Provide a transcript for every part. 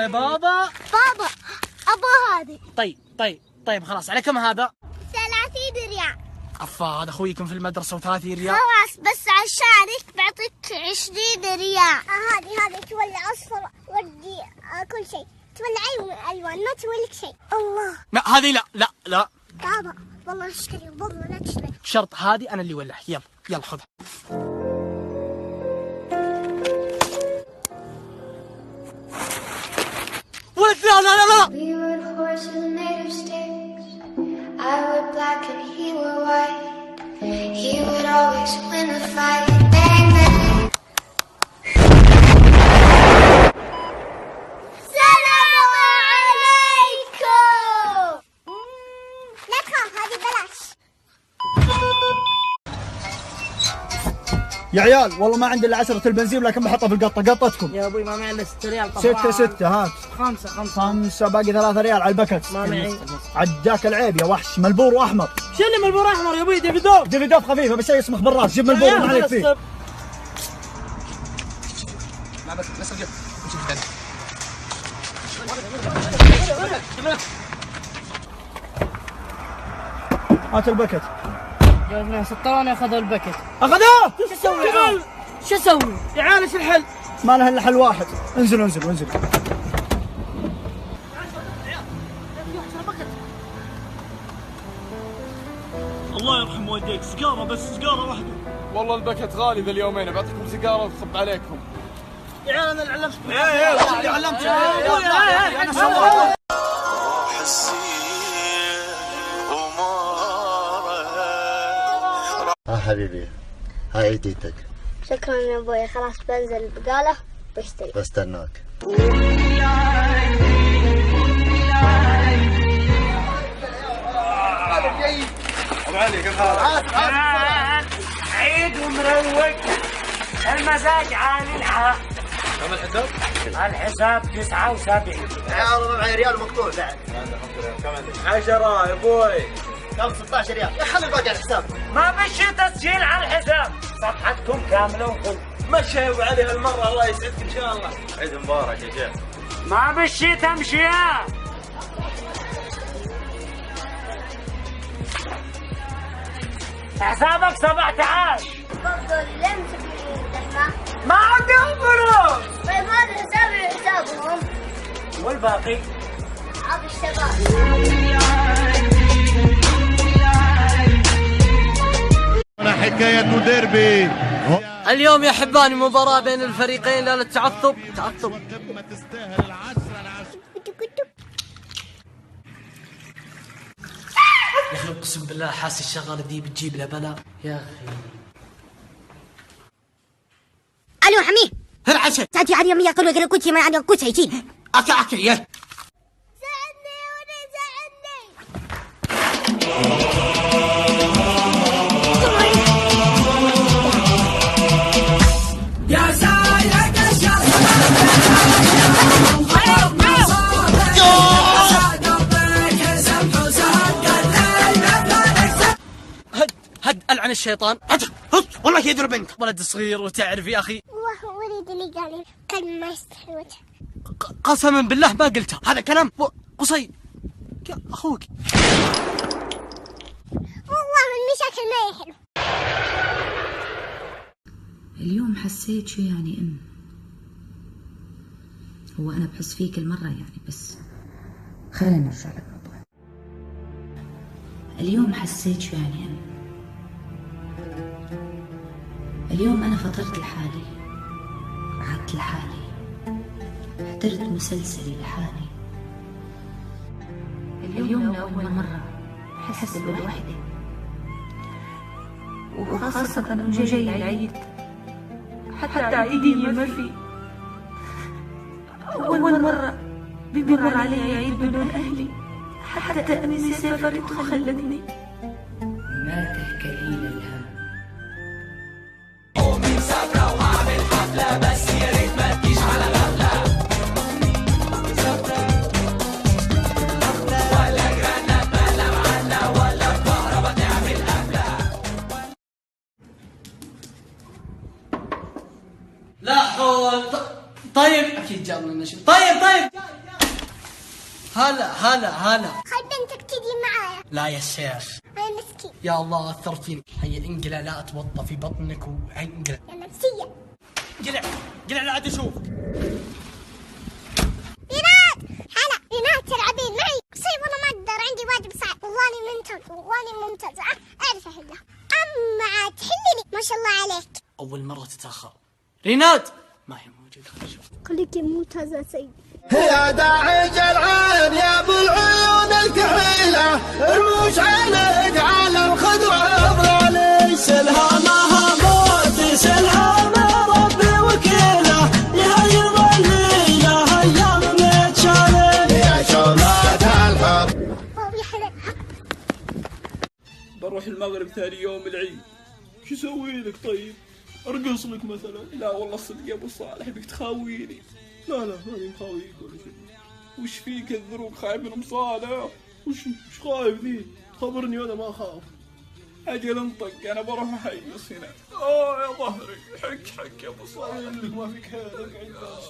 يا بابا. بابا ابغى هذه. طيب خلاص، على كم هذا؟ 30 ريال. افا هذا اخويكم في المدرسة و30 ريال. خلاص بس عشانك بعطيك 20 ريال. هذه تولي اصفر ودي كل شيء، تولي الوان ما تولي لك شيء. الله. لا هذه لا. بابا والله اشتري، والله لا تشتري. شرط هذه انا اللي ولح. يلا خذها. ولد لا. We were horses made of sticks. I would black and he would white. He would always win a fight. Bang bang. السلام عليكم. لا تخاف هذه بلاش. يا عيال والله ما عندي الا 10 البنزين، لكن بحطها في القطه. قطتكم يا ابوي ما معي الا 6 ريال. 6 هات. 5 باقي 3 ريال على البكت. ما معي. عجاك العيب يا وحش. ملبور واحمر. شو اللي ملبور احمر يا ابوي؟ ديفيدوف خفيفه بس شيء يصمخ بالراس. جيب ملبور ما عليك فيه. لا بس رجع. هات البكت. جايبنا 6 اخذوا البكت. اخذوه. شو اسوي؟ يا عيال ايش الحل؟ ما له الا حل واحد. انزلوا. الله يرحم والديك، سيجارة واحدة. والله البكت غالي ذا اليومين، بعطيكم سيجارة وخب عليكم. يا عيال انا اللي علمتكم. اللي علمتك انا سويت. حبيبي هاي عيديتك. شكرا يا ابوي. خلاص بنزل البقالة بشتري. بستناك. عيد ومروق، المزاج عالي الحق. كم الحساب؟ الحساب 79. والله معي ريال مقطوع بعد. كم عندك؟ 10 يا ابوي. كم 16 ريال. يا خلي الباقي على الحساب. ما بشي تسجيل على الحساب، صفحتكم كاملة وكل. مشي يا ابو علي هالمرة، الله يسعدك ان شاء الله. عيد مبارك يا شيخ. ما بشي تمشيها. حسابك 17. برضو لم تبني اللحمة. ما عندهم فلوس. طيب هذا حسابهم. والباقي عطي الشباب. هنا حكاية ديربي. اليوم يا حباني مباراة بين الفريقين لا للتعصب. يا اخي اقسم بالله حاسس الشغله دي بتجيب له بلاء يا اخي. الو حميه. هل عشان تاتي على يمي يقولوا كنت ما عندك كنت هيجين. اكل يا زعلني يا سايق الشر. هد العن الشيطان. والله يضرب بنت ولد صغير وتعرف يا اخي. والله وليد اللي قال لي كلمة ما يستحي وجهه. قسما بالله ما قلتها، هذا كلام قصي يا اخوك. والله المشاكل ما يحلو. اليوم حسيت شو يعني هو أنا بحس فيه كل مرة يعني، بس خلينا نرجع للموضوع. اليوم حسيت شو يعني اليوم أنا فطرت لحالي، قعدت لحالي، حضرت مسلسلي لحالي. اليوم لأول مرة أحس بالوحدة، وخاصة إنه جاي العيد، حتى عيدية ما في. أول مرة بيمر علي عيد بدون أهلي، حتى أنسي سافرت وخلتني. ما تحكي لي الهم. أمي مسافرة وهعمل حفلة، بس يا ريت ما تجيش على غفلة. ولا جرانا بلا معنا، ولا الكهربا تعمل قفلة. لا حول. طيب اكيد جابنا النشيد. طيب هلا خل بنتك تجي معايا. لا يا شيخ. يا مسكين. يا الله اثرتيني. هيا انقلع لا اتوطى في بطنك وانقلع. يا نفسية. قلع لا عاد اشوف. رينات. هلا رينات تلعبين معي؟ صيب والله ما اقدر عندي واجب صعب. والله ممتاز اعرف احله. اما تحلني ما شاء الله عليك. اول مرة تتاخر. رينات ما هي موجودة. خليك ممتازة سيد. يا داعي جلعان يا ابو العيون الكحيله رموش عليك على الخضره افضل سلهامها موت سلهامها ربي وكيله يهيض الليله ايام متشالين يا شمات الحب. بروح المغرب ثاني يوم العيد، شو اسوي لك طيب؟ ارقص لك مثلا؟ لا والله صدق يا ابو صالح بك تخاويني. لا ماني مخاويك ولا شيء. وش فيك الذروق خايف من ابو صالح؟ وش خايف ذي؟ خبرني وانا ما اخاف. اجل انطق انا بروح احيص هنا. يا ظهري حك يا ابو صالح. لك ما فيك خير.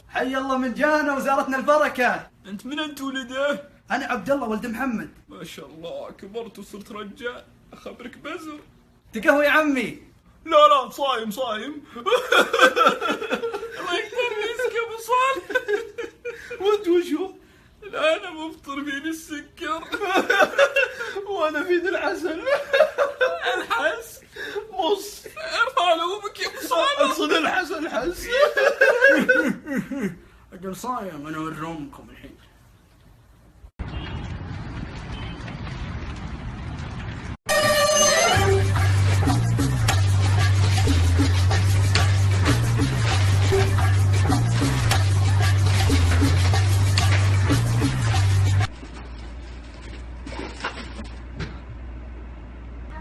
حي الله من جانا وزارتنا البركه. انت من انت ولده؟ انا عبد الله ولد محمد. ما شاء الله كبرت وصرت رجال. اخبرك بزر. تقهوى يا عمي. لا صايم الله يكثر رزقك يا ابو صالح. وانت وشو؟ لا انا مفطر فيني السكر. وانا فيني العسل. الحس مص ارفع لامك يا ابو صالح. اقصد الحسن حس. اجل صايم انا اوريكم الحين.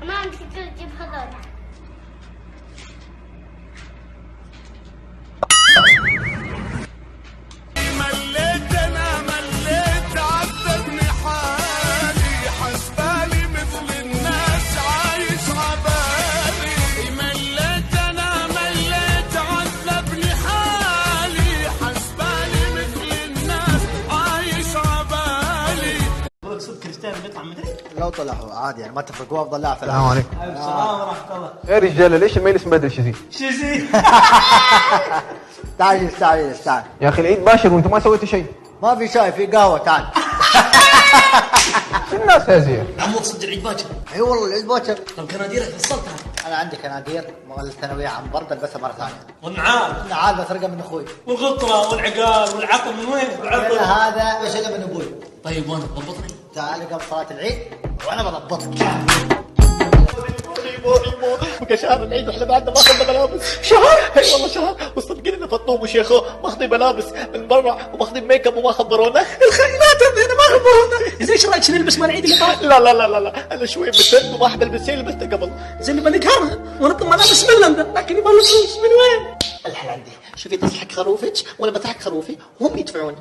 ما عندك تجيب هذول. مليت عذبني حالي حسبالي مثل الناس عايش عبالي. مليت عذبني حالي حسبالي مثل الناس عايش عبالي. والله صدق كريستيانو بيطلع مدري. لو طلعوا عادي يعني ما تفرقوا افضل لاعب في السلام عليكم. السلام ورحمه الله. يا رجاله ليش المجلس ما ادري شو زي؟ تعال يا اخي العيد باشر وانتم ما سويتوا شيء. ما في شاي في قهوه تعال. الناس هذه عمود صدق العيد باكر. اي والله العيد باكر. طب كناديرك وصلتها؟ انا عندي كنادير مال الثانويه عن برد البسها مره ثانيه. والنعال بسرقها من اخوي. والغطره والعقال والعقل من وين؟ كل هذا بشيله من ابوي. طيب وانا تضبطني؟ تعال قبل صلاه العيد وانا بضبطك. بقى شهر العيد واحنا بعدنا ما اخذنا ملابس. شهر؟ اي والله شهر. وصدقني انه فطنوم وشيخو ماخذين ملابس من برا وماخذين ميك اب وما خبرونا. الخيمات هنا ما خبرونا. زين ايش رايك نلبس مال العيد اللي طاف؟ لا انا شوي مسن وما احب البس شيء اللي لبسته قبل. زين نبغى نقهرها ونطلب ملابس من لندن لكن يبغى الفلوس من وين؟ الحل عندي. شوفي تضحك خروفك وانا بضحك خروفي وهم يدفعون.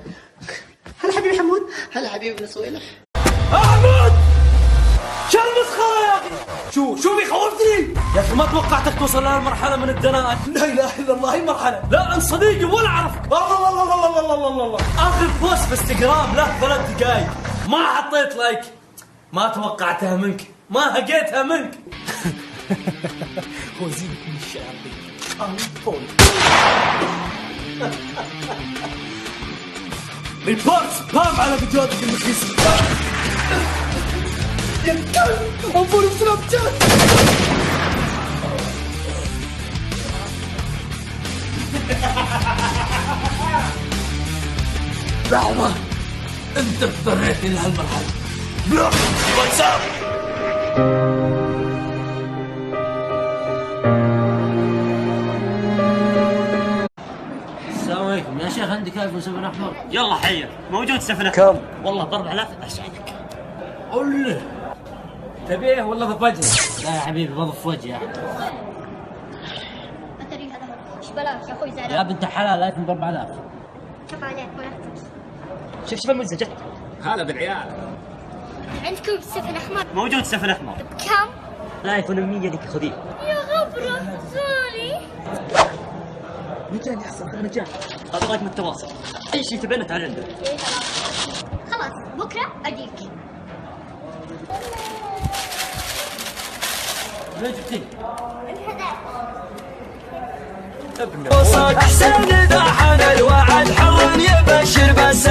هلا حبيبي حمود. هلا حبيبي بن صويلح. احمد شو المسخره يا اخي؟ شو بيخوفني؟ يا اخي ما توقعتك توصل لهالمرحله من الدناءة. لا اله الا الله هي مرحله. لا انت صديقي ولا اعرفك. الله اخر بوست بالانستغرام له 3 دقائق ما حطيت لايك. ما توقعتها منك ما هقيتها منك. وزينك من الشياطين. ريبورت سبام على فيديوهاتك المخيسة. يا كلب انظر سناب شات. لحظة انت اضطريتني لهالمرحلة. بلوك واتساب. السلام عليكم يا شيخ عندك ايفون 7 احمر؟ يلا حيا موجود 7 كم؟ والله ب 4000 اسعدك. قول له تبيه ولا بفجر؟ لا يا حبيبي بضف وجهي. اتري هذا ايش بلاش يا اخوي زعلان. يا بنت حلال ايفون ب 4000. كفى عليك ولا احتاج. شوف الملزة جت. هلا بالعيال عندكم 7 احمر؟ موجود 7 احمر. بكم؟ الايفون 100 لك خذيه. يا غبرة سوري. مجاني احسن رجال. هذا رقم التواصل اي شيء تبينه تعال عندنا. خلاص خلاص بكره اجيك. ليه جبتي؟ الهدايا. وصاك حسين ذا حنل وعد حضن يبشر بس